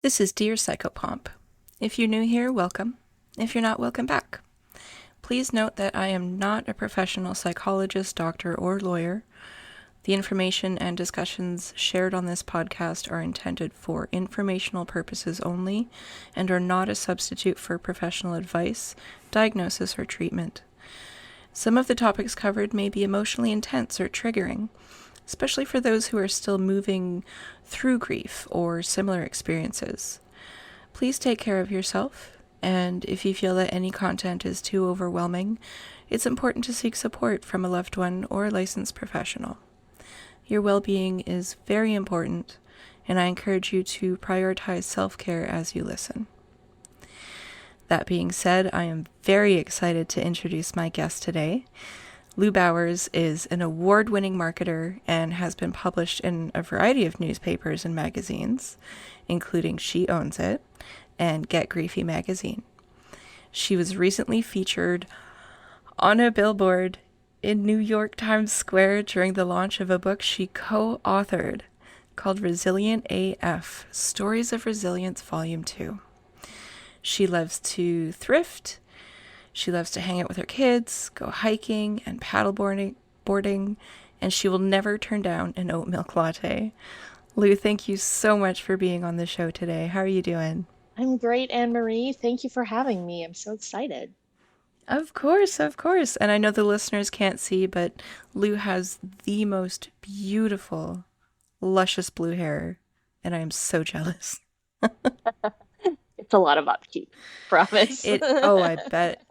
This is DearPsychopomp. If you're new here, welcome. If you're not, welcome back. Please note that I am not a professional psychologist, doctor, or lawyer. The information and discussions shared on this podcast are intended for informational purposes only and are not a substitute for professional advice, diagnosis, or treatment. Some of the topics covered may be emotionally intense or triggering, especially for those who are still moving through grief or similar experiences. Please take care of yourself, and if you feel that any content is too overwhelming, it's important to seek support from a loved one or a licensed professional. Your well-being is very important, and I encourage you to prioritize self-care as you listen. That being said, I am very excited to introduce my guest today. Lou Bowers is an award-winning marketer and has been published in a variety of newspapers and magazines, including She Owns It and Get Griefy magazine. She was recently featured on a billboard in New York Times Square during the launch of a book she co-authored called Resilient AF, Stories of Resilience Volume 2. She loves to thrift. She loves to hang out with her kids, go hiking and paddleboarding, and she will never turn down an oat milk latte. Lou, thank you so much for being on the show today. How are you doing? I'm great, Anne Marie. Thank you for having me. I'm so excited. Of course, of course. And I know the listeners can't see, but Lou has the most beautiful, luscious blue hair, and I am so jealous. It's a lot of upkeep, promise. Oh, I bet.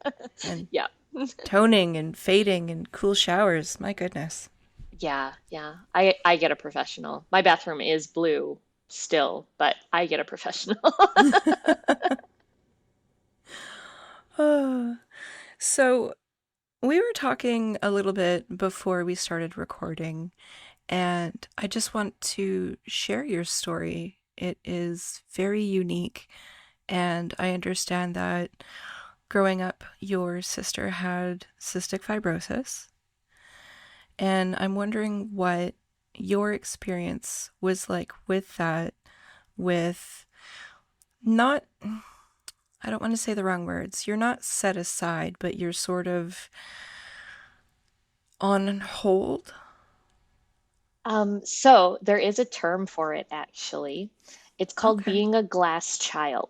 And Yeah. toning and fading and cool showers. My goodness. Yeah. I get a professional. My bathroom is blue still, but I get a professional. Oh. So, we were talking a little bit before we started recording, and I just want to share your story. It is very unique, and I understand that growing up, your sister had cystic fibrosis, and I'm wondering what your experience was like with that, with not, I don't want to say the wrong words. You're not set aside, but you're sort of on hold. So there is a term for it actually. It's called Okay. being a glass child.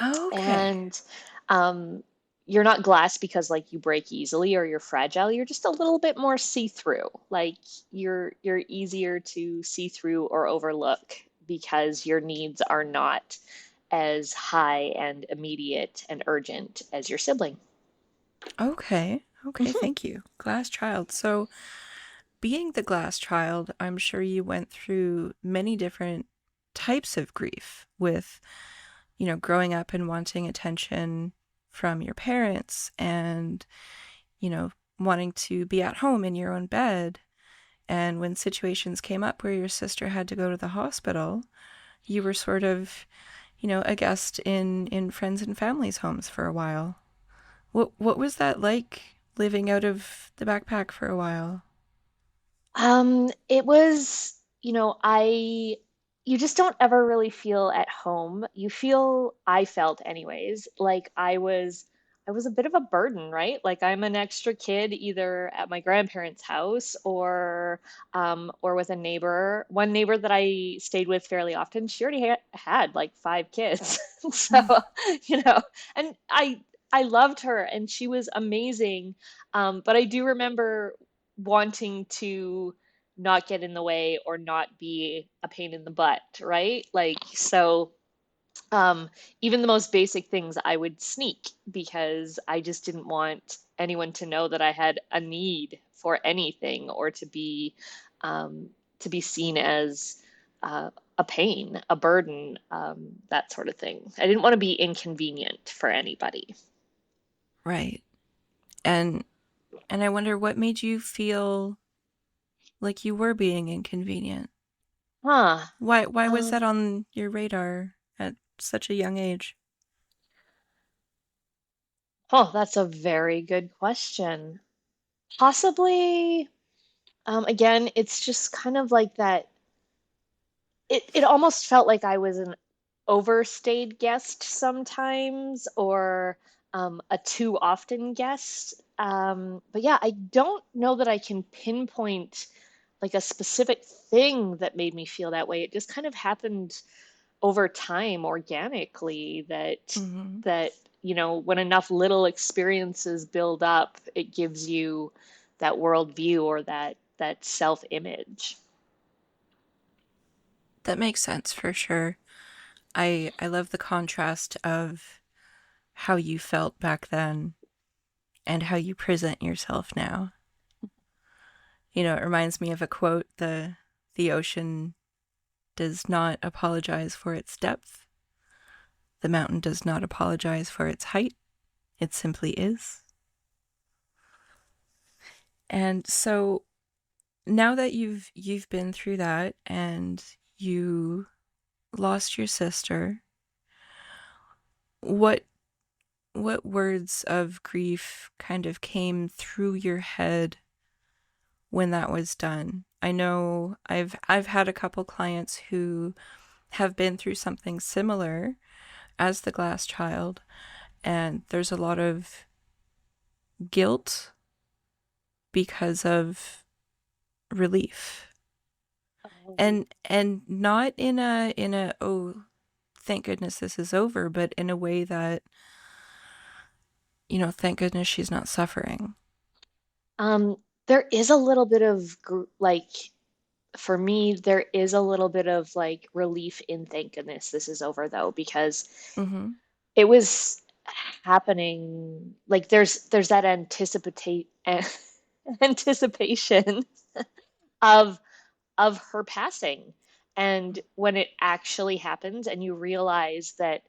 Okay. And um, you're not glass because like you break easily or you're fragile. You're just a little bit more see-through. Like you're easier to see through or overlook because your needs are not as high and immediate and urgent as your sibling. Okay. Okay. Thank you. Glass child. So, being the glass child, I'm sure you went through many different types of grief with, growing up and wanting attention from your parents and, you know, wanting to be at home in your own bed. And when situations came up where your sister had to go to the hospital, you were sort of, a guest in friends and families' homes for a while. What was that like living out of the backpack for a while? It was, you just don't ever really feel at home. I felt anyways, like I was a bit of a burden, right? Like I'm an extra kid either at my grandparents' house or with a neighbor. One neighbor that I stayed with fairly often, she already had like five kids. So, you know, and I loved her and she was amazing. But I do remember wanting to not get in the way or not be a pain in the butt, right? Um, Even the most basic things I would sneak because I just didn't want anyone to know that I had a need for anything or to be seen as a pain, a burden, that sort of thing. I didn't want to be inconvenient for anybody. Right. And I wonder what made you feel like you were being inconvenient. Huh. Why was Um, that on your radar at such a young age? oh, that's a very good question. Possibly, again, it's just kind of like that. It almost felt like I was an overstayed guest sometimes, or a too often guest. But yeah, I don't know that I can pinpoint like a specific thing that made me feel that way. It just kind of happened over time organically, Mm-hmm. that when enough little experiences build up, it gives you that worldview or that self-image. That makes sense for sure. I love the contrast of how you felt back then and how you present yourself now. It reminds me of a quote, the ocean does not apologize for its depth. The mountain does not apologize for its height. It simply is. And so now that you've been through that and you lost your sister, what what words of grief kind of came through your head when that was done? I know I've had a couple clients who have been through something similar as the glass child, and there's a lot of guilt because of relief. Oh. And not in a oh, thank goodness this is over, but in a way that, thank goodness she's not suffering. Um, there is a little bit of like, for me, there is a little bit of like relief in thank goodness this is over, though, because Mhm. it was happening. Like there's that anticipate anticipation of her passing. And when it actually happens and you realize that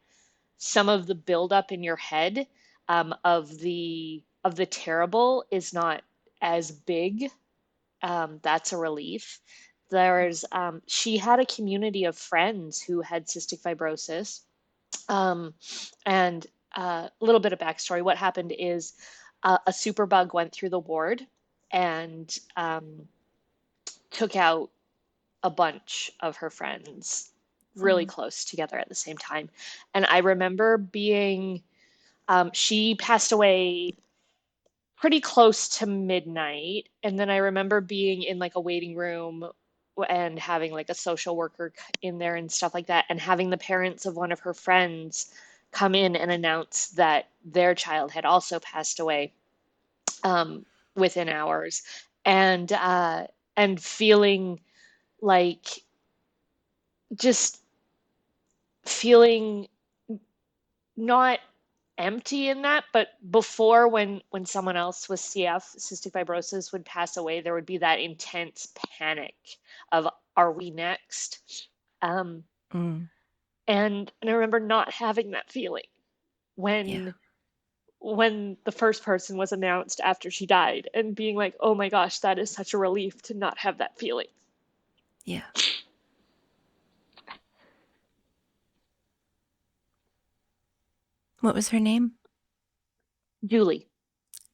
some of the buildup in your head, of the terrible is not as big, that's a relief. She had a community of friends who had cystic fibrosis. Um, and a little bit of backstory. What happened is a superbug went through the ward and took out a bunch of her friends really Oh. close together at the same time. And I remember she passed away pretty close to midnight. And then I remember being in like a waiting room and having like a social worker in there and stuff like that, and having the parents of one of her friends come in and announce that their child had also passed away, um, within hours. And feeling like, just feeling not empty in that, but before, when someone else with CF, cystic fibrosis, would pass away, there would be that intense panic of, are we next? Um, Mm. and I remember not having that feeling Yeah. when the first person was announced after she died, and being like, oh my gosh, that is such a relief to not have that feeling. Yeah. What was her name? Julie.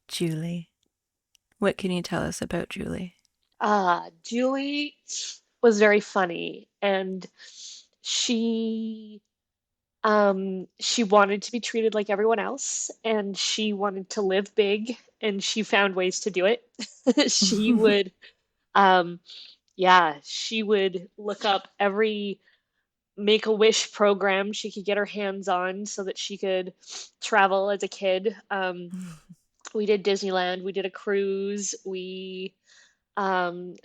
Julie. What can you tell us about Julie? Julie was very funny, and she she wanted to be treated like everyone else, and she wanted to live big, and she found ways to do it. She would, um, yeah, she would look up every Make-A-Wish program she could get her hands on so that she could travel as a kid. We did Disneyland, we did a cruise, um,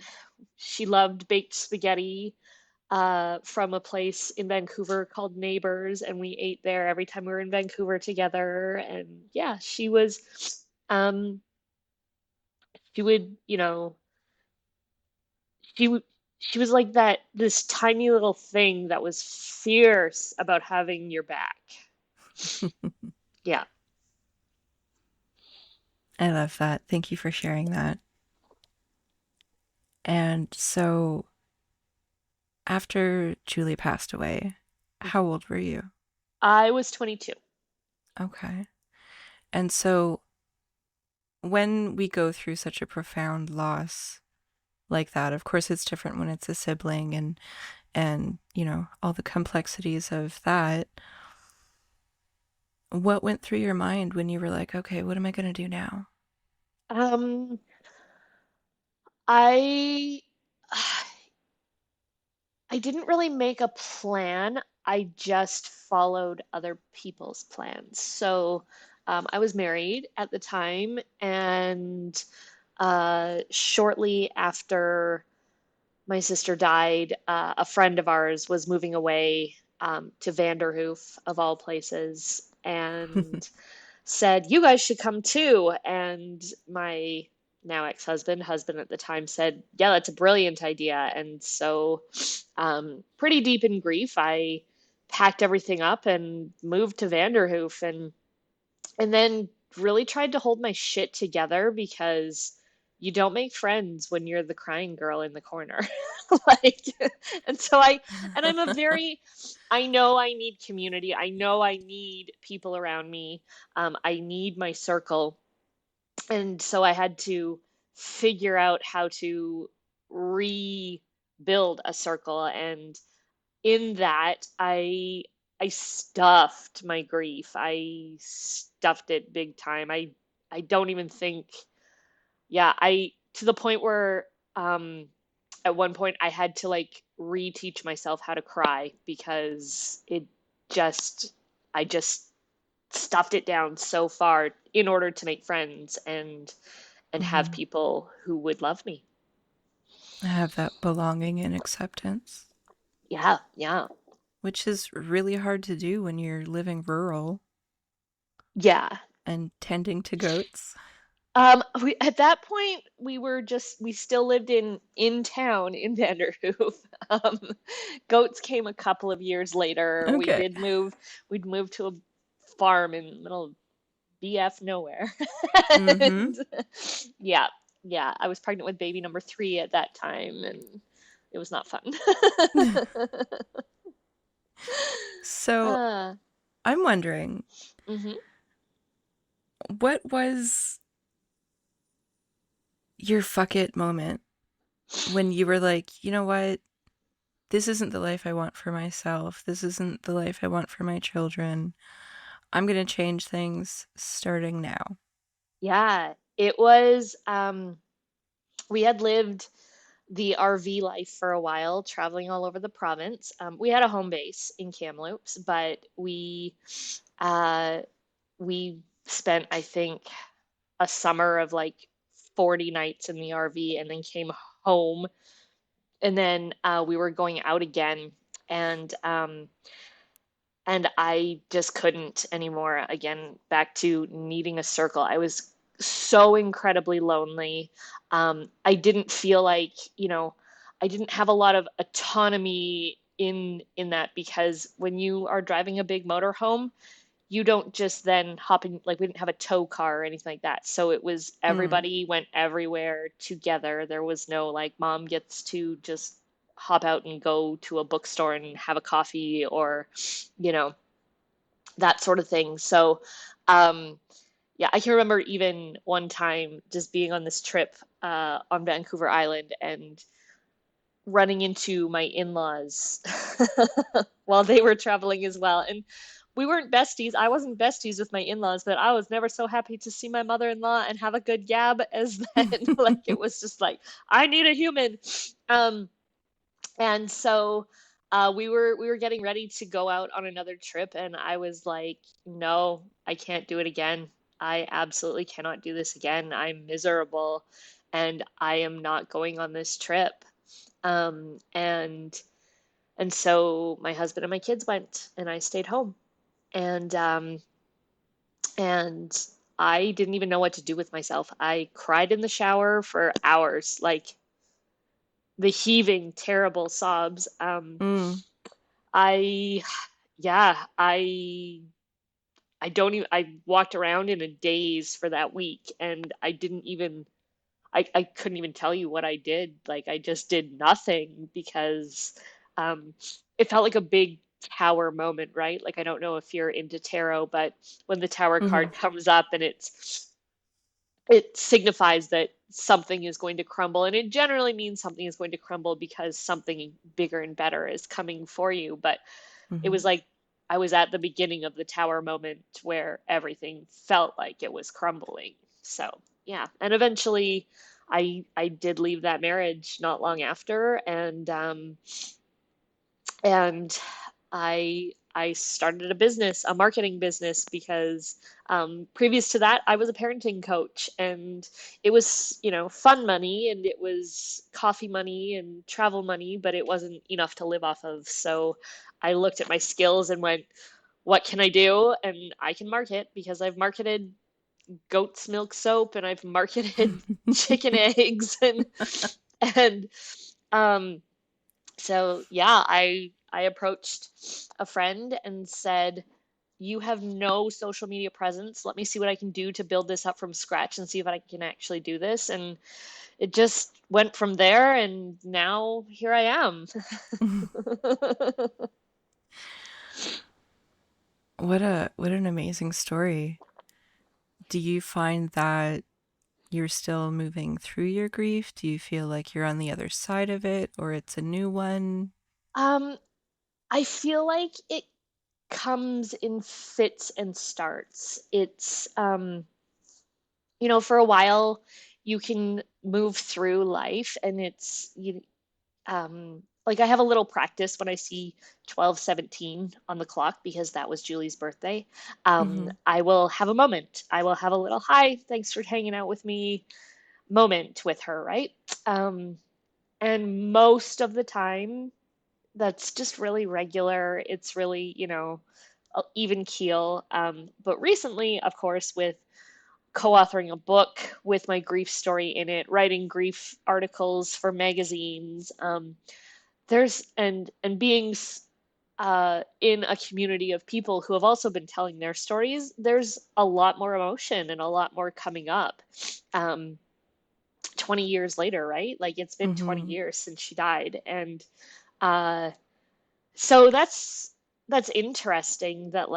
she loved baked spaghetti from a place in Vancouver called Neighbors, and we ate there every time we were in Vancouver together. And yeah, um, she would, she would, she was like that, this tiny little thing that was fierce about having your back. Yeah. I love that. Thank you for sharing that. And so after Julie passed away, how old were you? I was 22. Okay. And so when we go through such a profound loss like that, of course it's different when it's a sibling and, all the complexities of that. What went through your mind when you were like, okay, what am I going to do now? Um, I I didn't really make a plan. I just followed other people's plans. So I was married at the time, and shortly after my sister died, a friend of ours was moving away to Vanderhoof, of all places, and said, "You guys should come too." And my now husband at the time said, "Yeah, that's a brilliant idea." And so, pretty deep in grief, I packed everything up and moved to Vanderhoof, and then really tried to hold my shit together because you don't make friends when you're the crying girl in the corner. Like, and so I'm a very, I know I need community. I know I need people around me. I need my circle. And so I had to figure out how to rebuild a circle. And in that, I stuffed my grief. I stuffed it big time. I don't even think, yeah, I to the point where at one point I had to like reteach myself how to cry because it just I just stuffed it down so far in order to make friends and have Hmm. people who would love me. Have that belonging and acceptance, Yeah, yeah. which is really hard to do when you're living rural Yeah. and tending to goats. At that point, we still lived in town in Vanderhoof. Um, Goats came a couple of years later. Okay. We'd moved to a farm in the middle of BF nowhere. Mm-hmm. And yeah, yeah, I was pregnant with baby number three at that time, and it was not fun. So uh, I'm wondering, mhm. what was your fuck it moment when you were like, you know what? This isn't the life I want for myself. This isn't the life I want for my children. I'm going to change things starting now. Yeah, it was. We had lived the RV life for a while, traveling all over the province. We had a home base in Kamloops, but uh, we spent, I think, a summer of like 40 nights in the RV, and then came home, and then we were going out again, and and I just couldn't anymore. Again, back to needing a circle. I was so incredibly lonely. I didn't feel like, I didn't have a lot of autonomy in that, because when you are driving a big motorhome, you don't just then hop in, like we didn't have a tow car or anything like that. So it was Mm. everybody went everywhere together. There was no like mom gets to just hop out and go to a bookstore and have a coffee, or, you know, that sort of thing. So, um, yeah, I can remember even one time just being on this trip on Vancouver Island and running into my in-laws while they were traveling as well. And we weren't besties. I wasn't besties with my in-laws, but I was never so happy to see my mother-in-law and have a good gab as then. Like it was just like, I need a human. Um, and so we were getting ready to go out on another trip, and I was like, no, I can't do it again. I absolutely cannot do this again. I'm miserable, and I am not going on this trip. Um, and and so my husband and my kids went, and I stayed home. And I didn't even know what to do with myself. I cried in the shower for hours, like the heaving, terrible sobs. Mm. I, yeah, I don't even, I walked around in a daze for that week, and I didn't even, I couldn't even tell you what I did. Like I just did nothing because um, it felt like a big tower moment, right? Like I don't know if you're into tarot, but when the tower Hmm. card comes up and it signifies that something is going to crumble. And it generally means something is going to crumble because something bigger and better is coming for you. But it Mm-hmm. was like I was at the beginning of the tower moment where everything felt like it was crumbling. So, yeah. And eventually I did leave that marriage not long after, and I started a business, a marketing business, because previous to that, I was a parenting coach, and it was, fun money, and it was coffee money and travel money, but it wasn't enough to live off of. So I looked at my skills and went, what can I do? And I can market because I've marketed goat's milk soap and I've marketed chicken eggs and um so yeah, I approached a friend and said, "You have no social media presence. Let me see what I can do to build this up from scratch and see if I can actually do this." And it just went from there, and now here I am. What an amazing story. Do you find that you're still moving through your grief? Do you feel like you're on the other side of it or it's a new one? Um, I feel like it comes in fits and starts. It's for a while you can move through life, and like I have a little practice when I see 12:17 on the clock because that was Julie's birthday. Mm-hmm. I will have a moment. I will have a little hi, thanks for hanging out with me moment with her, right? Um, and most of the time, that's just really regular. It's really, even keel. But recently, of course, with co-authoring a book with my grief story in it, writing grief articles for magazines, there's and being in a community of people who have also been telling their stories, there's a lot more emotion and a lot more coming up. Um, 20 years later, right? Like it's been 20 Mm-hmm. years since she died, and uh, so that's interesting that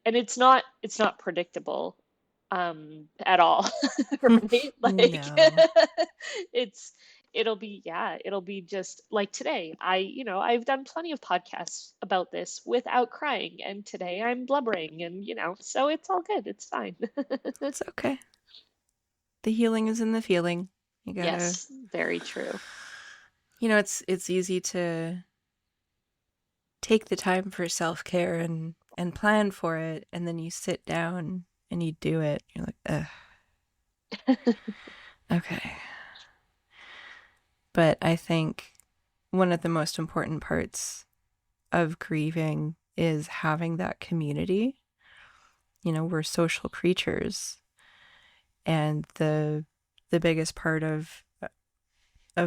and it's not predictable at all, right? Like No. it's it'll be just like today. I've done plenty of podcasts about this without crying, and today I'm blubbering, and so it's all good. It's fine. It's okay. The healing is in the feeling. You gotta, Yes, very true. it's easy to take the time for self-care and plan for it, and then you sit down and you do it. You're like, ugh, okay. But I think one of the most important parts of grieving is having that community. We're social creatures, and the biggest part of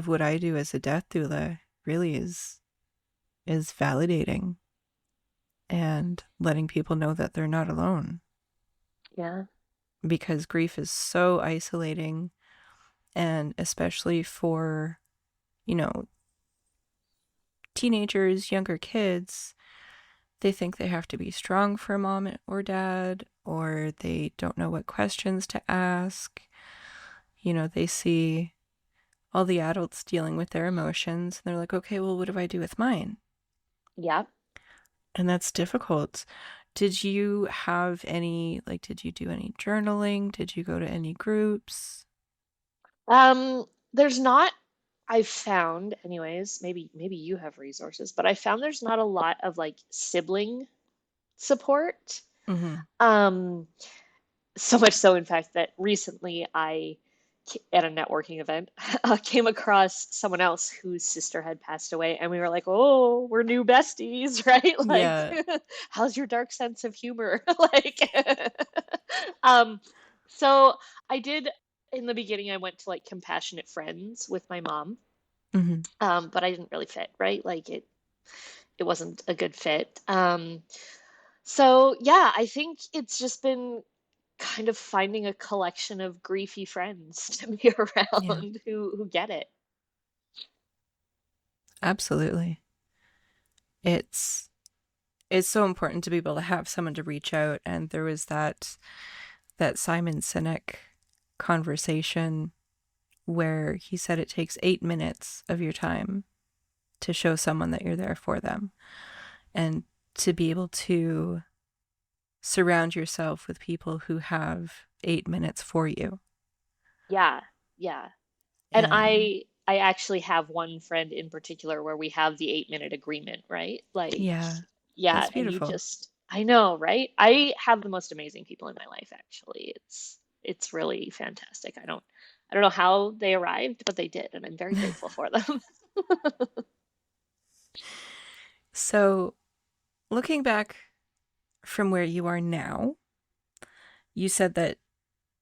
what I do as a death doula really is validating and letting people know that they're not alone, Yeah. because grief is so isolating, and especially for, you know, teenagers, younger kids, they think they have to be strong for mom or dad, or they don't know what questions to ask. They see all the adults dealing with their emotions, and they're like, okay, well, what do I do with mine? Yeah. And that's difficult. Did you have any, like, did you do any journaling? Did you go to any groups? There's not, I've found anyways, maybe you have resources, but I found there's not a lot of like sibling support. Mm-hmm. Um, so much so, in fact, that recently at a networking event, came across someone else whose sister had passed away, and we were like, "Oh, we're new besties, right? Like, Yeah. how's your dark sense of humor?" Like, um, so I did in the beginning. I went to like compassionate friends with my mom, Mm-hmm. but I didn't really fit, right? Like it wasn't a good fit. So yeah, I think it's just been kind of finding a collection of griefy friends to be Yeah, around who get it. absolutely. It's it's so important to be able to have someone to reach out. And there was that Simon Sinek conversation where he said it takes 8 minutes of your time to show someone that you're there for them, and to be able to surround yourself with people who have 8 minutes for you. Yeah, yeah. And And I actually have one friend in particular where we have the 8-minute agreement, right? Like, yeah, yeah, that's and you beautiful. just I know, right? I have the most amazing people in my life, actually. It's really fantastic. I don't know how they arrived, but they did, and I'm very grateful for them. So, looking back from where you are now, you said that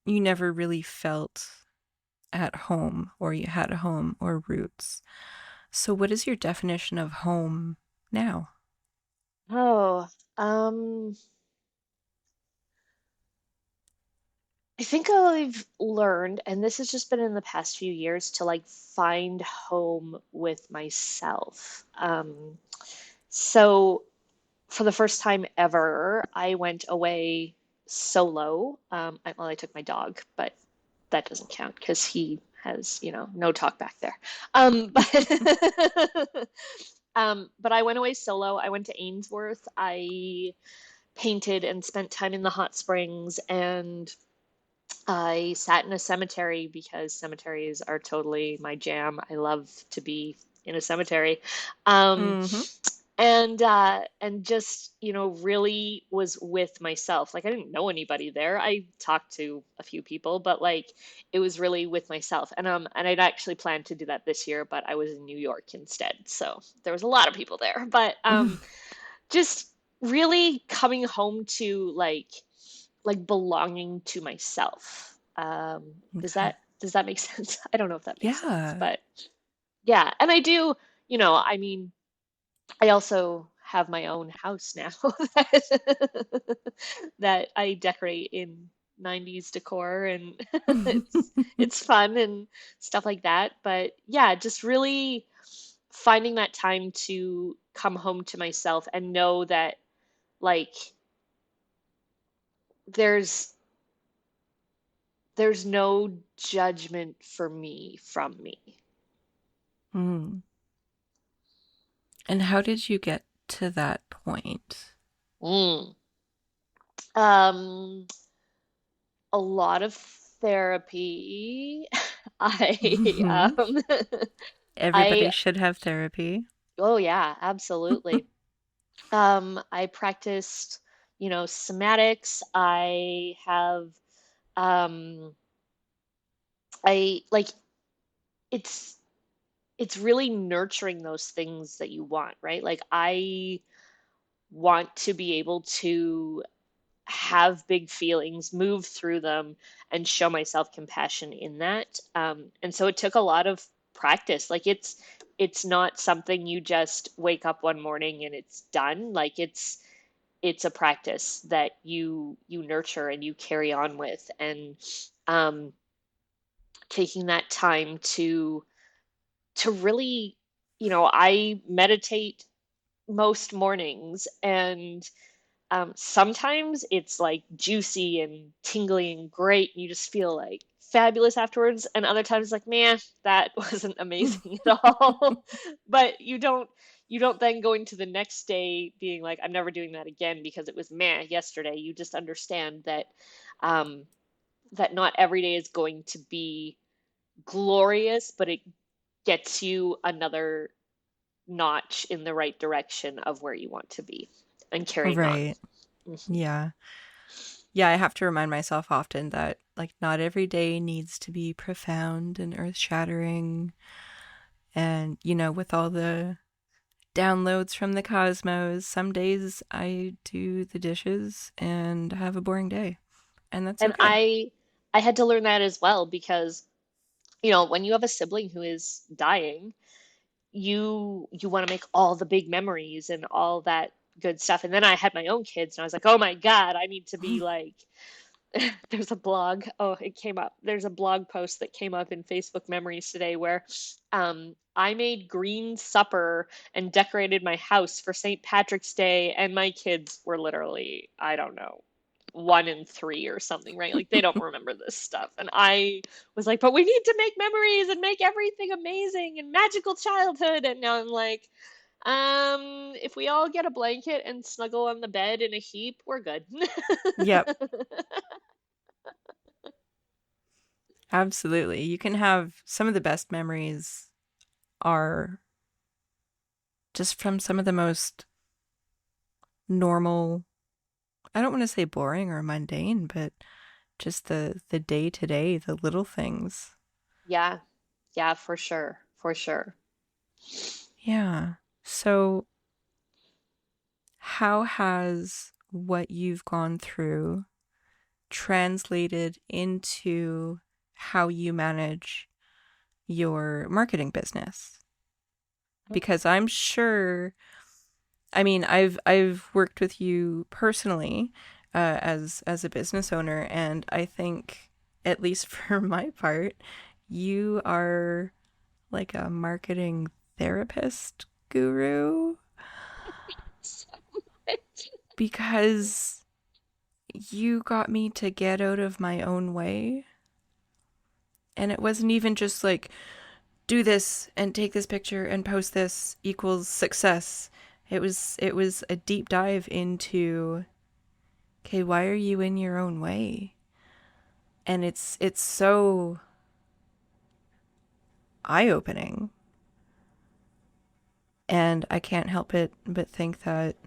you never really felt at home, or you had a home or roots. So, what is your definition of home now? Oh, um, I think I've learned, and this has just been in the past few years, to like find home with myself. So for the first time ever, I went away solo. Well, I took my dog, but that doesn't count because he has, no talk back there. But but I went away solo. I went to Ainsworth. I painted and spent time in the hot springs, and I sat in a cemetery because cemeteries are totally my jam. I love to be in a cemetery. Um, Mm-hmm. and just, really was with myself. Like I didn't know anybody there. I talked to a few people, but like it was really with myself. And I'd actually planned to do that this year, but I was in New York instead. So there was a lot of people there. But just really coming home to like belonging to myself. Okay. Does that make sense? I don't know if that makes sense, Yeah. but yeah. And I do, I mean, I also have my own house now that, that I decorate in 90s decor, and it's fun and stuff like that. But yeah, just really finding that time to come home to myself and know that like there's there's no judgment for me from me. Mm. And how did you get to that point? Mm. Um, a lot of therapy. I Everybody I should have therapy. oh yeah, absolutely. I practiced, somatics. I have um I like it's it's really nurturing those things that you want, right? Like I want to be able to have big feelings, move through them, and show myself compassion in that. And so it took a lot of practice. Like it's not something you just wake up one morning and it's done. Like it's a practice that you nurture and you carry on with, and um, taking that time to really, I meditate most mornings, and sometimes it's like juicy and tingly and great, and you just feel like fabulous afterwards. And other times, like, man, that wasn't amazing at all. But you don't then go into the next day being like, I'm never doing that again because it was meh yesterday. You just understand that um, that not every day is going to be glorious, but it gets you another notch in the right direction of where you want to be and carrying on. Right. Mhm. Yeah. Yeah, I have to remind myself often that, like, not every day needs to be profound and earth-shattering. And, with all the downloads from the cosmos, some days I do the dishes and have a boring day, and that's And okay. I had to learn that as well because, when you have a sibling who is dying, you want to make all the big memories and all that good stuff. And then I had my own kids and I was like, "Oh my God, I need to be like." There's a blog. Oh, it came up. There's a blog post that came up in Facebook Memories today where I made green supper and decorated my house for St. Patrick's Day, and my kids were literally, I don't know, one in three or something, right? Like they don't remember this stuff. And I was like, but we need to make memories and make everything amazing and magical childhood. And now I'm like, if we all get a blanket and snuggle on the bed in a heap, we're good. Yep, absolutely. You can have some of the best memories are just from some of the most normal, I don't want to say boring or mundane, but just the day to day, the little things. Yeah, yeah, for sure, for sure. Yeah. So, how has what you've gone through translated into how you manage your marketing business? Because I'm sure, I mean, I've worked with you personally as a business owner, and I think, at least for my part, you are like a marketing therapist guru because you got me to get out of my own way. And it wasn't even just like, do this and take this picture and post this equals success. It was a deep dive into, okay, why are you in your own way? And it's so eye-opening. And I can't help it but think that,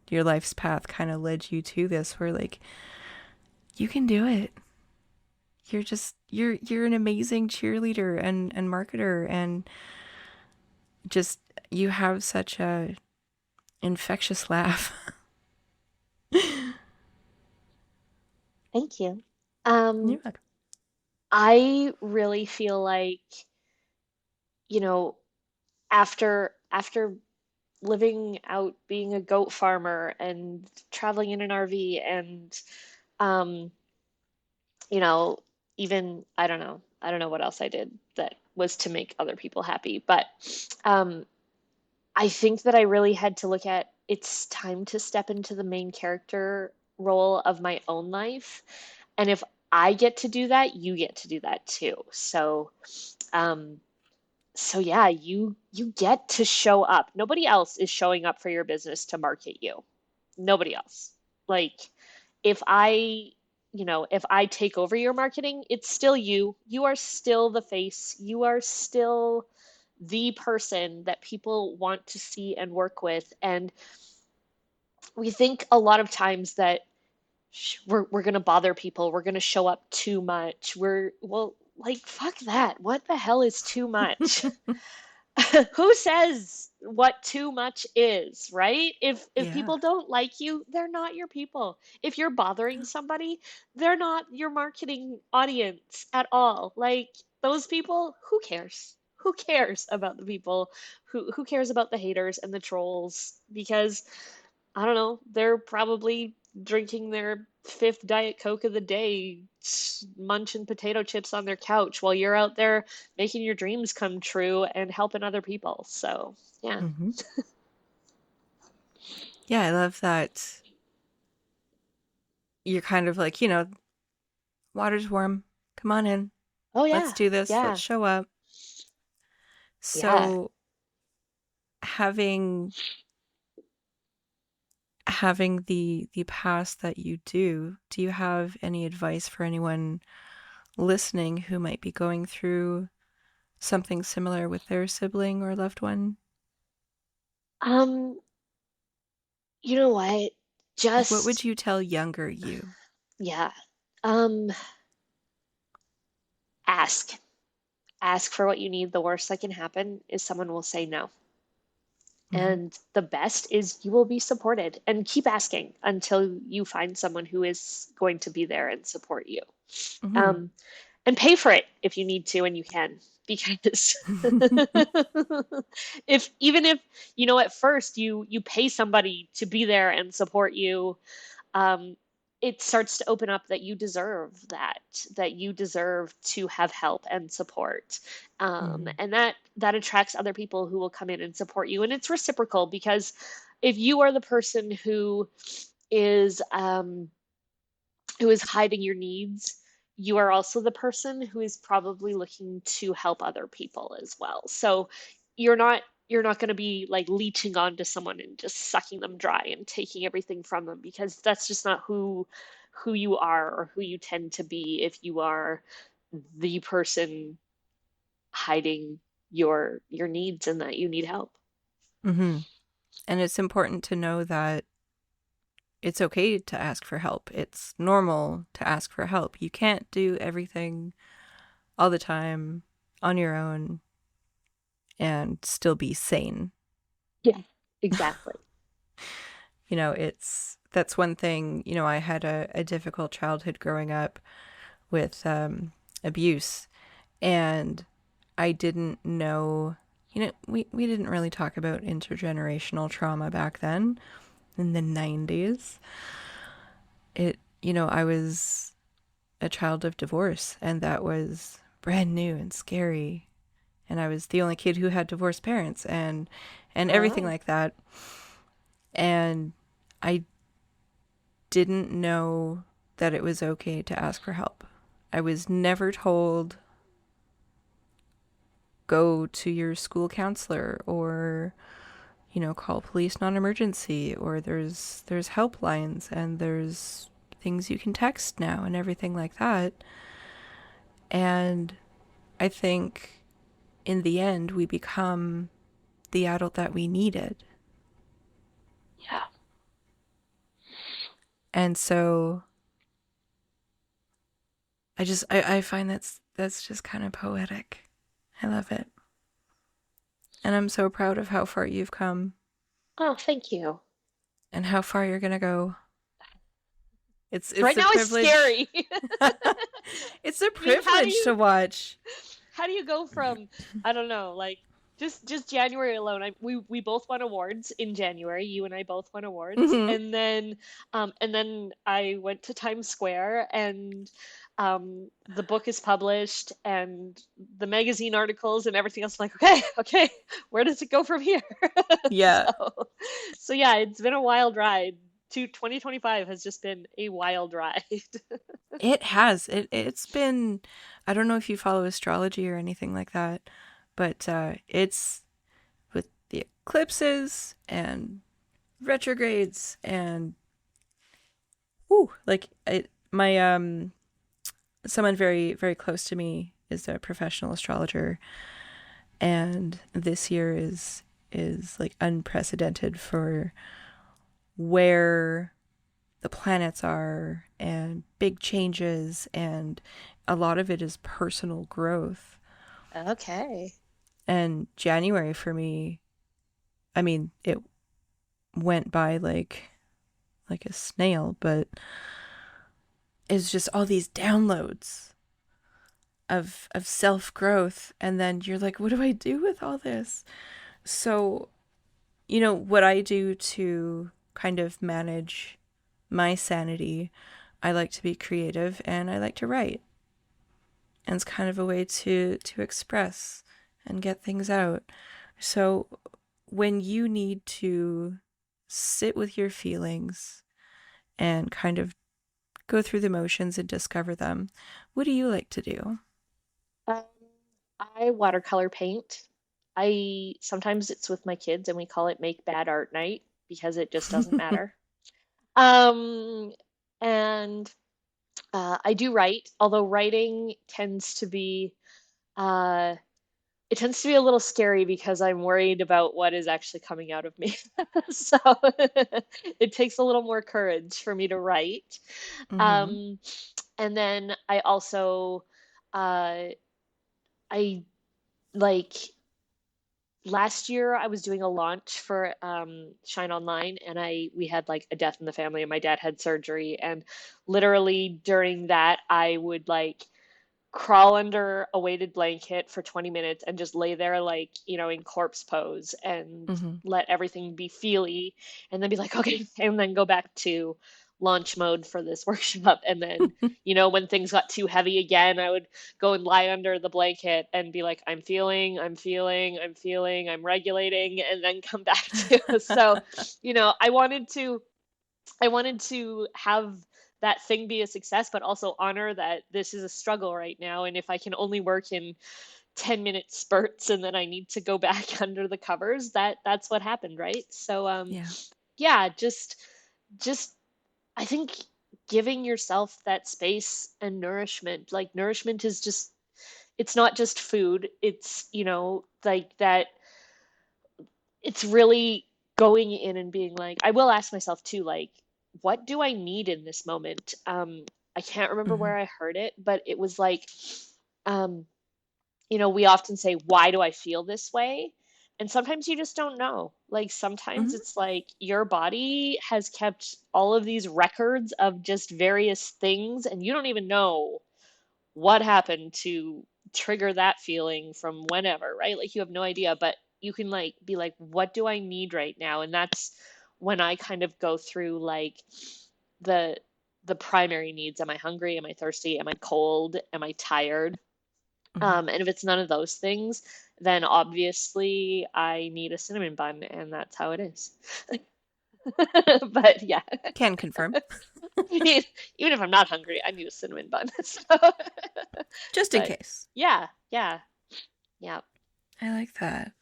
your life's path kind of led you to this where like you can do it. You're an amazing cheerleader and marketer, and just you have such a infectious laugh. Thank you. You're Um, welcome. I really feel like, you know, after living out being a goat farmer and traveling in an RV and um, you know, even I don't know what else I did that was to make other people happy, but um, I think that I really had to look at it's time to step into the main character role of my own life. And if I get to do that, you get to do that too. Um, so yeah, you get to show up. Nobody else is showing up for your business to market you. Nobody else. Like if if I take over your marketing, it's still you. You are still the face. You are still the person that people want to see and work with. And we think a lot of times that we're going to bother people. We're going to show up too much. Well, like, fuck that. What the hell is too much? Who says what too much is, right? If Yeah. people don't like you, they're not your people. If you're bothering somebody, they're not your marketing audience at all. Like those people, who cares? Who cares about the people? Who cares about the haters and the trolls? Because I don't know, they're probably drinking their fifth Diet Coke of the day, munching potato chips on their couch while you're out there making your dreams come true and helping other people. So, yeah. Hmm. Yeah, I love that you're kind of like, water's warm. Come on in. Oh, Let's yeah. do this. Let's Yeah. show up. Yeah. So having having the past that you do you have any advice for anyone listening who might be going through something similar with their sibling or loved one? Um, you know what? Like, what would Just, you tell younger you? yeah. Um, ask. Ask for what you need. The worst that can happen is someone will say no. Hmm. And the best is you will be supported and keep asking until you find someone who is going to be there and support you. Hmm. Um, and pay for it if you need to and you can. Because if at first you pay somebody to be there and support you, um, it starts to open up that you deserve that you deserve to have help and support, Hmm. and that attracts other people who will come in and support you, and it's reciprocal because if you are the person who is who is hiding your needs, you are also the person who is probably looking to help other people as well. So you're not going to be like leeching onto someone and just sucking them dry and taking everything from them, because that's just not who you are or who you tend to be if you are the person hiding your needs and that you need help. Mm-hmm. And it's important to know that it's okay to ask for help. It's normal to ask for help. You can't do everything all the time on your own and still be sane. Yeah, exactly. That's one thing. I had a difficult childhood growing up with abuse, and I didn't know, we didn't really talk about intergenerational trauma back then in the 90s. I was a child of divorce, and that was brand new and scary. And I was the only kid who had divorced parents and everything Oh, like that. And I didn't know that it was okay to ask for help. I was never told go to your school counselor or call police non-emergency, or there's helplines and there's things you can text now and everything like that. And I think in the end we become the adult that we needed. yeah. And so I find that's just kind of poetic. I love it. And I'm so proud of how far you've come Oh, thank you. and how far you're gonna go. It's Right a now it's privilege. scary. It's a I mean, privilege to watch. how do you go from, I don't know, like just January alone, we both won awards in January. You and I both won awards, Hmm. and then I went to Times Square, and the book is published and the magazine articles and everything else. I'm like, okay, okay, where does it go from here? Yeah, So so yeah, it's been a wild ride. 2025 has just been a wild ride. it has. It's been. I don't know if you follow astrology or anything like that, but it's with the eclipses and retrogrades and whoo, like my someone very very close to me is a professional astrologer, and this year is like unprecedented for where the planets are and big changes, and a lot of it is personal growth. Okay. And January for me, I mean, it went by like a snail, but it's just all these downloads of self-growth, and then you're like, what do I do with all this? So, what I do to kind of manage my sanity, I like to be creative and I like to write. And it's kind of a way to express and get things out. So when you need to sit with your feelings and kind of go through the motions and discover them, what do you like to do? Um, I watercolor paint. I sometimes it's with my kids and we call it make bad art night because it just doesn't matter. Um, and I do write, although writing tends to be uh, it tends to be a little scary because I'm worried about what is actually coming out of me. So it takes a little more courage for me to write. Mm-hmm. Um, and then I also uh, I like last year I was doing a launch for Shine Online, and I we had like a death in the family and my dad had surgery, and literally during that I would like crawl under a weighted blanket for 20 minutes and just lay there like, in corpse pose and Mm-hmm. let everything be feely, and then be like, okay, and then go back to launch mode for this workshop. And then, when things got too heavy again, I would go and lie under the blanket and be like, I'm feeling, I'm feeling, I'm feeling, I'm regulating, and then come back to. So, I wanted to I wanted to have that thing be a success, but also honor that this is a struggle right now. And if I can only work in 10-minute spurts and then I need to go back under the covers, that's what happened, right? So Yeah. yeah, just I think giving yourself that space and nourishment. Like nourishment is just, it's not just food. It's, like that, it's really going in and being like, I will ask myself too, like, what do I need in this moment? I can't remember Hmm. where I heard it, but it was like, um, we often say, why do I feel this way? And sometimes you just don't know. Like sometimes Hmm. it's like your body has kept all of these records of just various things, and you don't even know what happened to trigger that feeling from whenever, right? Like you have no idea, but you can like be like, what do I need right now? And that's when I kind of go through like the the primary needs. Am I hungry? Am I thirsty? Am I cold? Am I tired? Hmm. And if it's none of those things, then obviously I need a cinnamon bun, and that's how it is. But yeah, Can confirm. I mean, even if I'm not hungry, I need a cinnamon bun. So, Just in but case. yeah, yeah, yeah, I like that.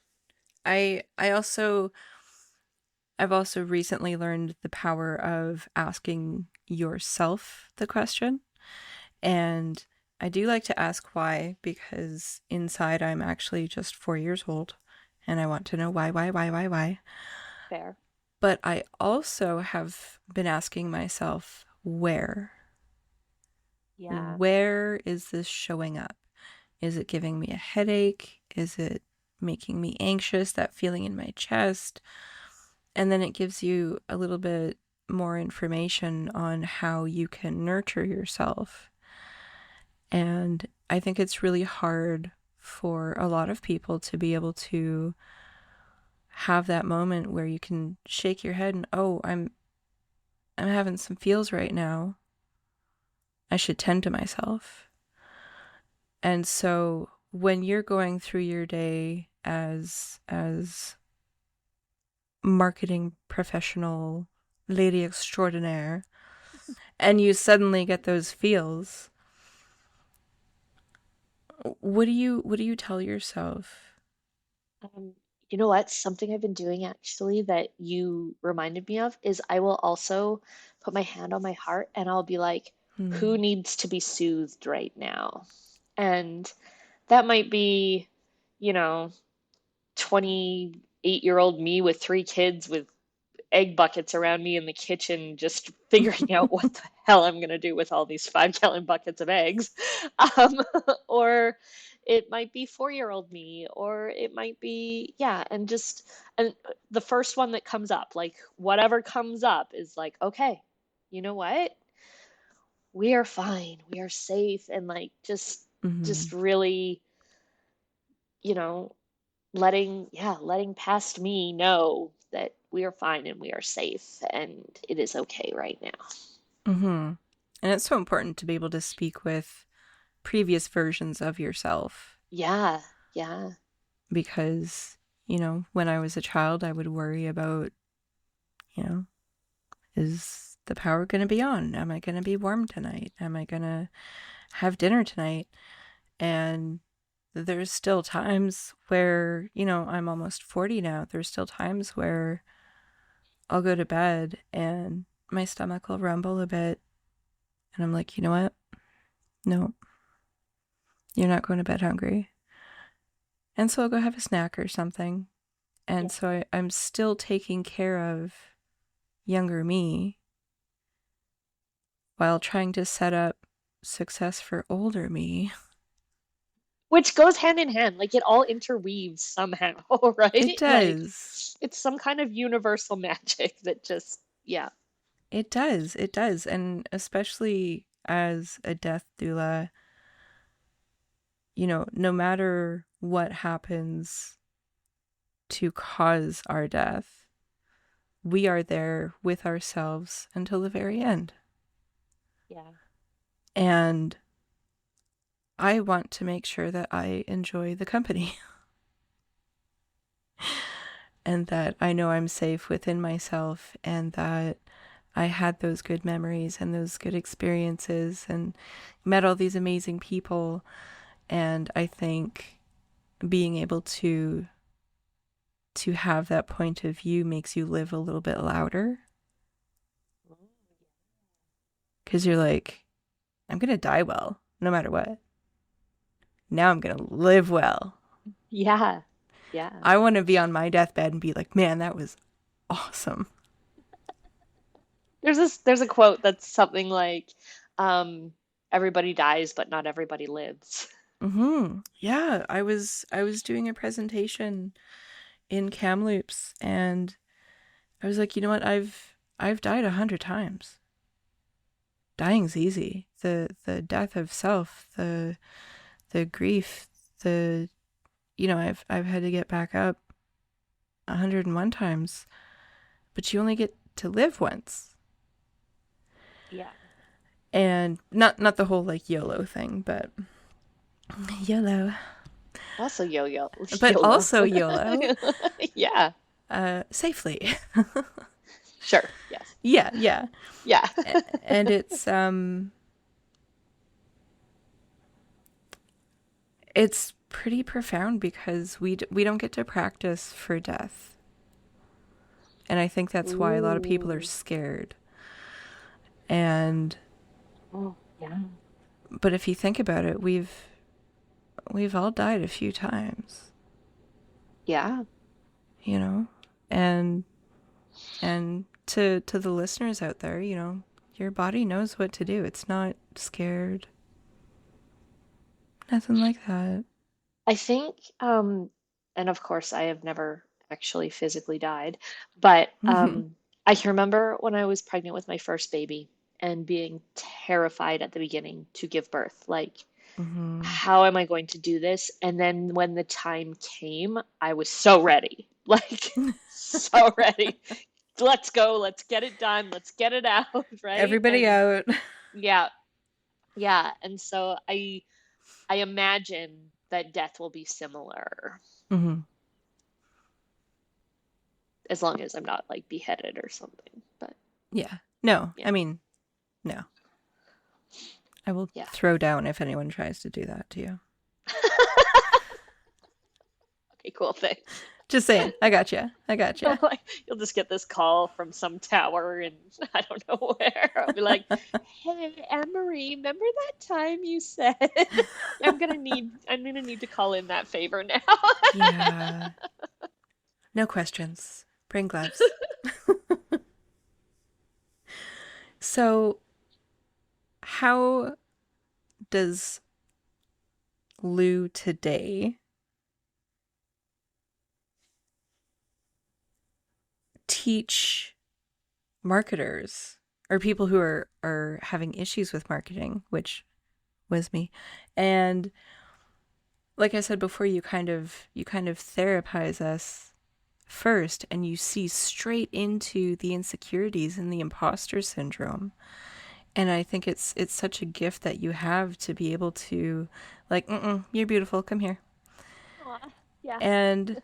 I also I've also recently learned the power of asking yourself the question. And I do like to ask why, because inside I'm actually just 4 years old and I want to know why. fair. But I also have been asking myself, where? Yeah. Where is this showing up? Is it giving me a headache? Is it making me anxious, that feeling in my chest? And then it gives you a little bit more information on how you can nurture yourself. And I think it's really hard for a lot of people to be able to have that moment where you can shake your head and, oh, I'm having some feels right now. I should tend to myself. And so when you're going through your day as marketing professional lady extraordinaire and you suddenly get those feels, what do you tell yourself? Um, you know what? Something I've been doing actually that you reminded me of is I will also put my hand on my heart and I'll be like, who Hmm. needs to be soothed right now? And that might be, you know, 28-year-old me with three kids with egg buckets around me in the kitchen, just figuring out what the hell I'm going to do with all these 5 gallon buckets of eggs. Um, or it might be 4-year-old me, or it might be, yeah, and the first one that comes up, like whatever comes up is like, okay, you know what? We are fine. We are safe. And like, just Hmm. really, you know, letting past me know that we are fine and we are safe and it is okay right now. Hmm. And it's so important to be able to speak with previous versions of yourself Yeah, yeah, because, when I was a child, I would worry about, you know, is the power going to be on? Am I going to be warm tonight? Am I going to have dinner tonight? And there's still times where, I'm almost 40 now. There's still times where I'll go to bed and my stomach will rumble a bit. And I'm like, you know what? No, you're not going to bed hungry. And so I'll go have a snack or something. yeah. And so I'm still taking care of younger me while trying to set up success for older me. Which goes hand in hand, like it all interweaves somehow, It right? Like does. it's some kind of universal magic that just, yeah, It does. It does. And especially as a death doula, no matter what happens to cause our death, we are there with ourselves until the very end. yeah, And I want to make sure that I enjoy the company and that I know I'm safe within myself and that I had those good memories and those good experiences and met all these amazing people. And I think being able to have that point of view makes you live a little bit louder because you're like, I'm going to die well, no matter what. Now I'm going to live well. Yeah. Yeah. I want to be on my deathbed and be like, man, that was awesome. There's a quote that's something like, um, everybody dies, but not everybody lives. Yeah, I was doing a presentation in Kamloops and I was like, you know what? I've died 100 times. Dying's easy. The death of self, the grief, the I've had to get back up 101 times, but you only get to live once. Yeah. And not the whole like YOLO thing, but YOLO. Also yo-yo. But YOLO. also YOLO. Yeah. Safely. Sure. Yes. Yeah, yeah. Yeah. And it's pretty profound because we don't get to practice for death. And I think that's why a lot of people are Ooh. scared. And Oh, yeah. but if you think about it, we've all died a few times, Yeah. you know? And to the listeners out there, your body knows what to do. It's not scared. Nothing like that. I think, and of course, I have never actually physically died, but Mhm. I can remember when I was pregnant with my first baby and being terrified at the beginning to give birth. Like, Mhm. how am I going to do this? And then when the time came, I was so ready. Like, so ready. Let's go. Let's get it done. Let's get it out, right? Everybody And out. yeah, yeah. And so I imagine that death will be similar, Mhm. as long as I'm not like beheaded or something. But Yeah. No, yeah, I mean, no. I will yeah. throw down if anyone tries to do that to you. Okay, cool. Thanks. Just saying. I gotcha. I I'm gotcha. like, you'll just get this call from some tower and I don't know where. I'll be like, "Hey, Anne-Marie, remember that time you said I'm gonna need to call in that favor now." Yeah. No questions. Bring gloves. So, how does Lou today teach marketers or people who are having issues with marketing, which was me? And like I said before, you kind of therapize us first and you see straight into the insecurities and the imposter syndrome. And I think it's such a gift that you have to be able to like, you're beautiful, come here. Aw, yeah. And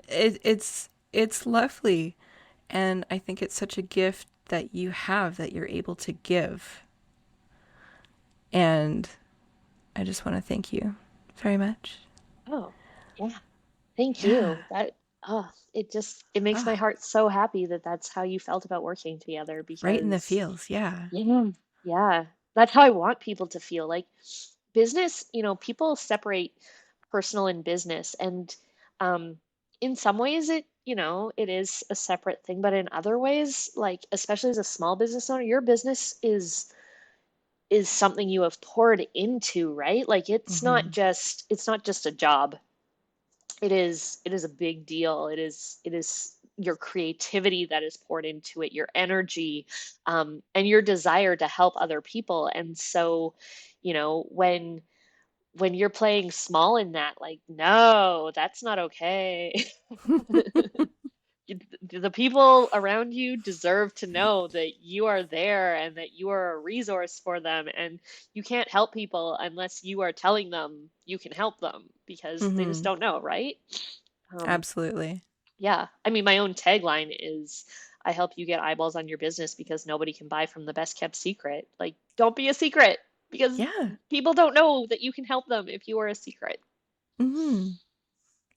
it's lovely. And I think it's such a gift that you have that you're able to give. And I just want to thank you very much. Oh, yeah. Thank Yeah. you. It makes my Ah, heart so happy that that's how you felt about working together right in the because feels. Yeah. yeah, yeah, that's how I want people to feel. Like business, people separate personal and business, and um, in some ways, it is a separate thing, but in other ways, like especially as a small business owner, your business is something you have poured into, right? Like Mm-hmm. it's not just a job. It is a big deal. It is your creativity that is poured into it, your energy, and your desire to help other people. And so, when you're playing small in that, like, no, that's not okay. The people around you deserve to know that you are there and that you are a resource for them. And you can't help people unless you are telling them you can help them because they just Mm-hmm. don't know, right? Um, Absolutely. yeah. I mean, my own tagline is, I help you get eyeballs on your business because nobody can buy from the best kept secret. Like, don't be a secret because Yeah. people don't know that you can help them if you are a secret. Hmm.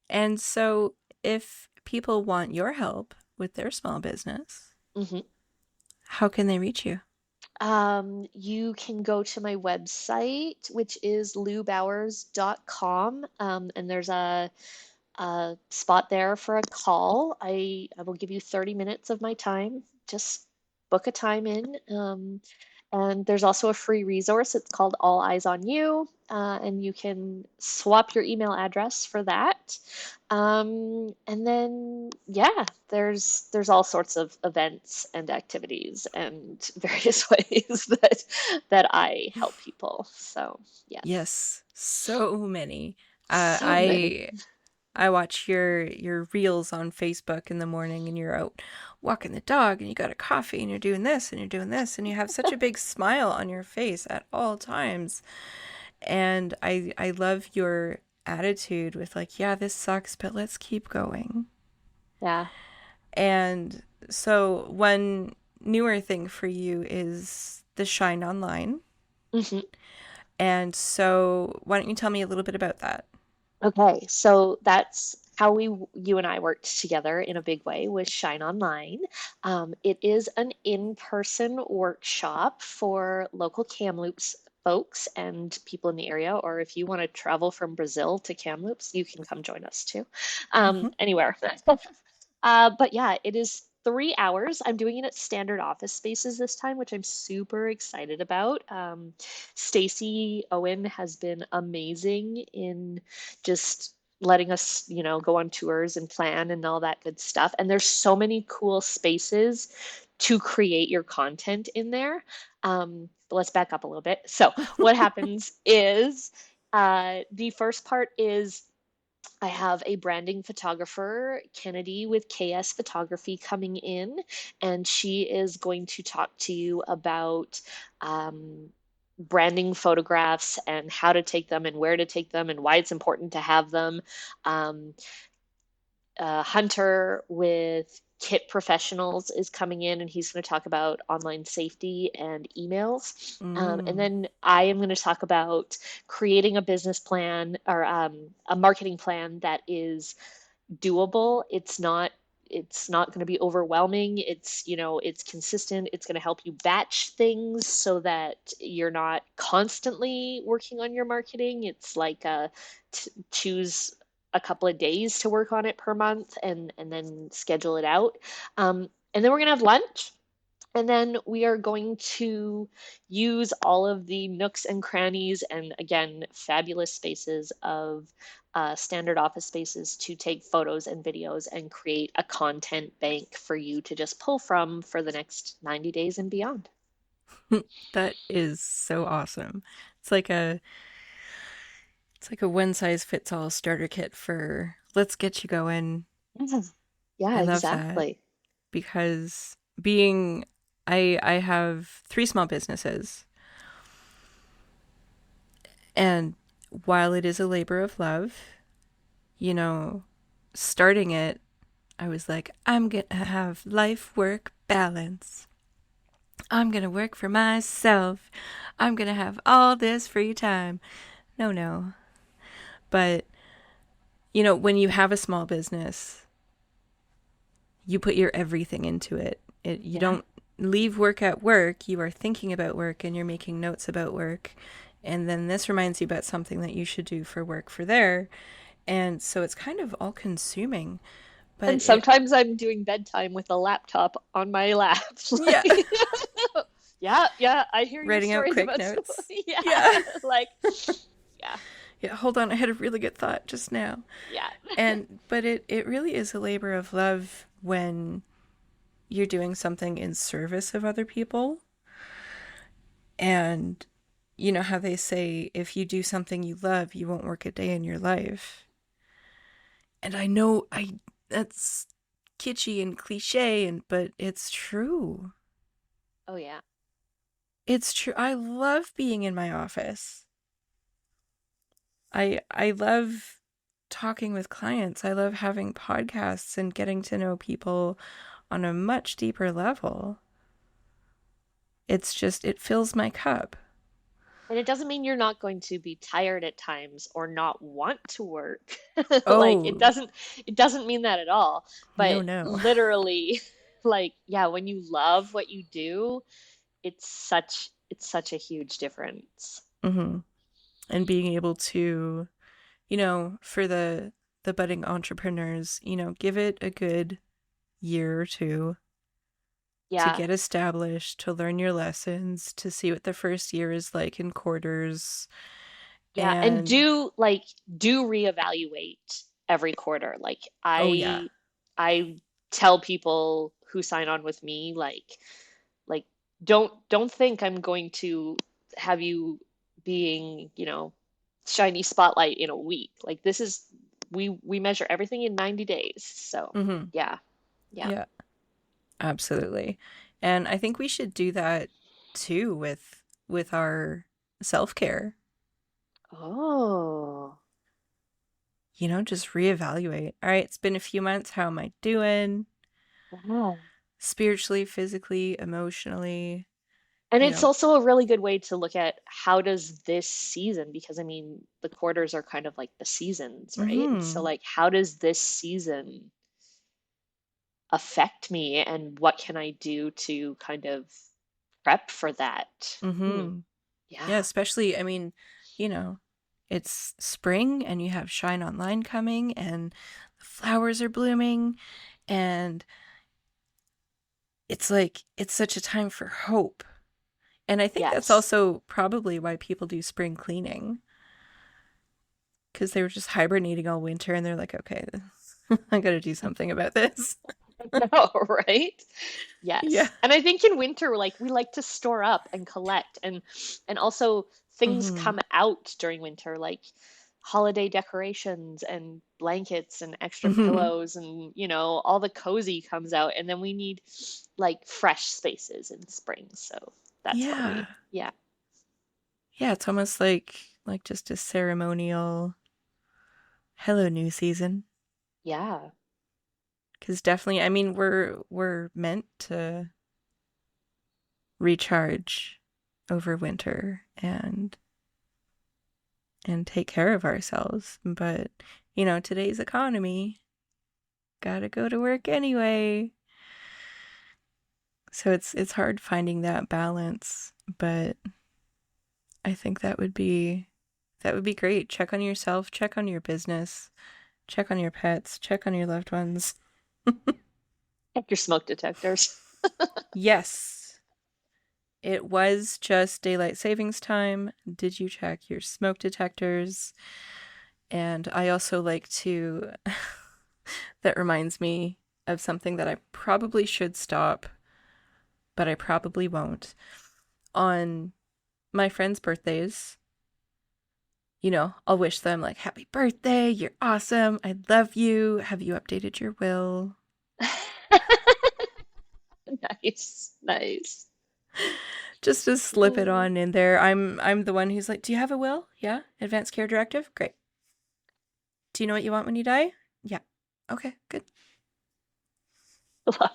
And so if people want your help with their small business, hmm how can they reach you? You can go to my website, which is loubowers.com, and there's a spot there for a call. I will give you 30 minutes of my time. Just book a time in. And there's also a free resource. It's called All Eyes on You, and you can swap your email address for that. And then, yeah, there's all sorts of events and activities and various ways that I help people. So, yes, Yes, so many. Uh, so many. I I watch your reels on Facebook in the morning and you're out walking the dog and you got a coffee and you're doing this and you're doing this and you have such a big smile on your face at all times. And I love your attitude with like, yeah, this sucks, but let's keep going. Yeah. And so one newer thing for you is the Shine Online. hmm And so why don't you tell me a little bit about that? Okay, so that's how you and I worked together in a big way with Shine Online. It is an in-person workshop for local Kamloops folks and people in the area, or if you want to travel from Brazil to Kamloops, you can come join us too. Mhm. Anywhere. But yeah, it is 3 hours. I'm doing it at standard office spaces this time, which I'm super excited about. Stacy Owen has been amazing in just letting us, go on tours and plan and all that good stuff. And there's so many cool spaces to create your content in there. But let's back up a little bit. So what happens is the first part is I have a branding photographer, Kennedy with KS Photography, coming in, and she is going to talk to you about branding photographs and how to take them and where to take them and why it's important to have them. Um, Hunter with Kit Professionals is coming in and he's going to talk about online safety and emails. And Mm. then I am going to talk about creating a business plan or a marketing plan that is doable. It's not going to be overwhelming. It's consistent. It's going to help you batch things so that you're not constantly working on your marketing. It's like choose a couple of days to work on it per month and then schedule it out. And then we're going to have lunch. And then we are going to use all of the nooks and crannies and, again, fabulous spaces of standard office spaces to take photos and videos and create a content bank for you to just pull from for the next 90 days and beyond. That is so awesome. It's like a it's like a one size fits all starter kit for let's get you going. Yeah, yeah, I love that exactly. because being I have three small businesses and while it is a labor of love, you know, starting it, I was like, I'm gonna have life work balance. I'm gonna work for myself. I'm gonna have all this free time. No, no. But, when you have a small business, you put your everything into it. You Yeah. don't leave work at work. You are thinking about work and you're making notes about work. And then this reminds you about something that you should do for work for there. And so it's kind of all consuming. And But sometimes I'm doing bedtime with a laptop on my lap. yeah, Like, yeah, yeah, I hear your writing out stories quick about school. notes. Yeah, Yeah. like, yeah, Yeah, hold on. I had a really good thought just now. yeah. But it really is a labor of love when you're doing something in service of other people. And you know how they say if you do something you love, you won't work a day in your life. And I know I that's kitschy and cliche but it's true. Oh, yeah. It's true. I love being in my office. I love talking with clients. I love having podcasts and getting to know people on a much deeper level. It's just, it fills my cup. And it doesn't mean you're not going to be tired at times or not want to work. Like Oh, it doesn't mean that at all. no, But no. literally, like, yeah, when you love what you do, it's such a huge difference. hmm And being able to, for the budding entrepreneurs, give it a good year or two to Yeah. get established, to learn your lessons, to see what the first year is like in quarters. Yeah, and And do reevaluate every quarter. Like oh, yeah. I tell people who sign on with me, like don't think I'm going to have you being, shiny spotlight in a week. Like this is we measure everything in 90 days. So, hmm yeah. Yeah. Yeah, absolutely. And I think we should do that too with our self-care. Oh. Just reevaluate. All right, it's been a few months. How am I doing? Wow. Spiritually, physically, emotionally, And you it's know. also a really good way to look at how does this season, because I mean, the quarters are kind of like the seasons, right? So Mhm. like how does this season affect me and what can I do to kind of prep for that? Hmm. Mhm. Yeah, Yeah. especially, I mean, you know, it's spring and you have Shine Online coming and the flowers are blooming and it's like it's such a time for hope. And I think that's Yes. also probably why people do spring cleaning because they were just hibernating all winter and they're like, okay, I got to do something about this. No, right? Yeah. Yes. And I think in winter, like we like to store up and collect and also things Mhm. come out during winter, like holiday decorations and blankets and extra Mhm. pillows and all the cozy comes out and then we need like fresh spaces in spring. So that's why Yeah. yeah. Yeah, it's almost like just a ceremonial hello new season. Yeah. Because definitely, I mean, we're meant to recharge over winter and take care of ourselves. But, today's economy, gotta go to work anyway. So it's hard finding that balance, but I think that would be great. Check on yourself, check on your business, check on your pets, check on your loved ones. Check your smoke detectors. Yes, it was just daylight savings time. Did you check your smoke detectors? And I also like to, that reminds me of something that I probably should stop, but I probably won't. On my friends' birthdays, I'll wish them like, happy birthday, you're awesome, I love you. Have you updated your will? Nice. Nice. Just to slip it Mm. on in there. I'm the one who's like, do you have a will? Yeah. Advanced care directive? Great. Do you know what you want when you die? Yeah. Okay, good. Love.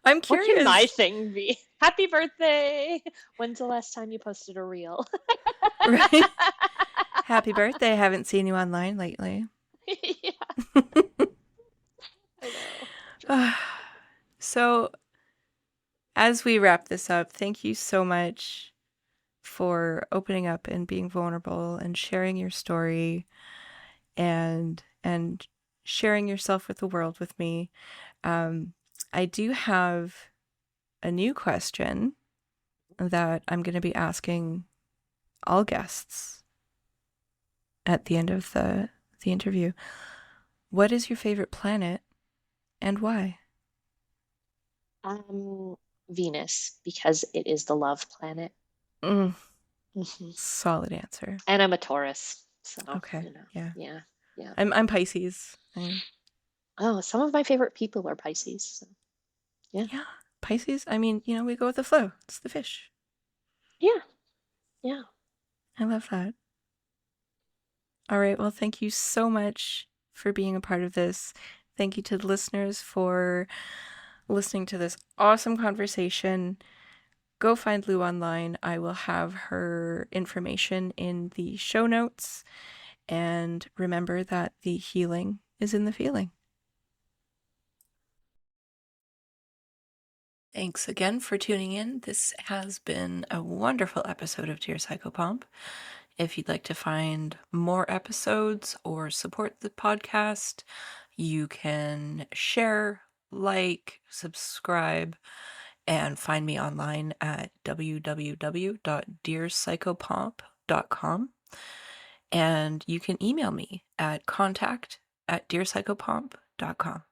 I'm What can my curious, thing be? Happy birthday! When's the last time you posted a reel? right? Happy birthday. Haven't seen you online lately. Yeah, I know. So, as we wrap this up, thank you so much for opening up and being vulnerable and sharing your story and sharing yourself with the world with me. Um, I do have a new question that I'm going to be asking all guests at the end of the interview. What is your favorite planet and why? Um, Venus, because it is the love planet. Mm, Hmm. solid answer. And I'm a Taurus, so, Okay, yeah. yeah, yeah. I'm Pisces. Oh, some of my favorite people are Pisces. So, yeah, Yeah, Pisces. I mean, we go with the flow. It's the fish. yeah, yeah. I love that. All right. Well, thank you so much for being a part of this. Thank you to the listeners for listening to this awesome conversation. Go find Lou online. I will have her information in the show notes. And remember that the healing is in the feeling. Thanks again for tuning in. This has been a wonderful episode of Dear Psychopomp. If you'd like to find more episodes or support the podcast, you can share, like, subscribe, and find me online at www.DearPsychopomp.com. And you can email me at contact@DearPsychopomp.com.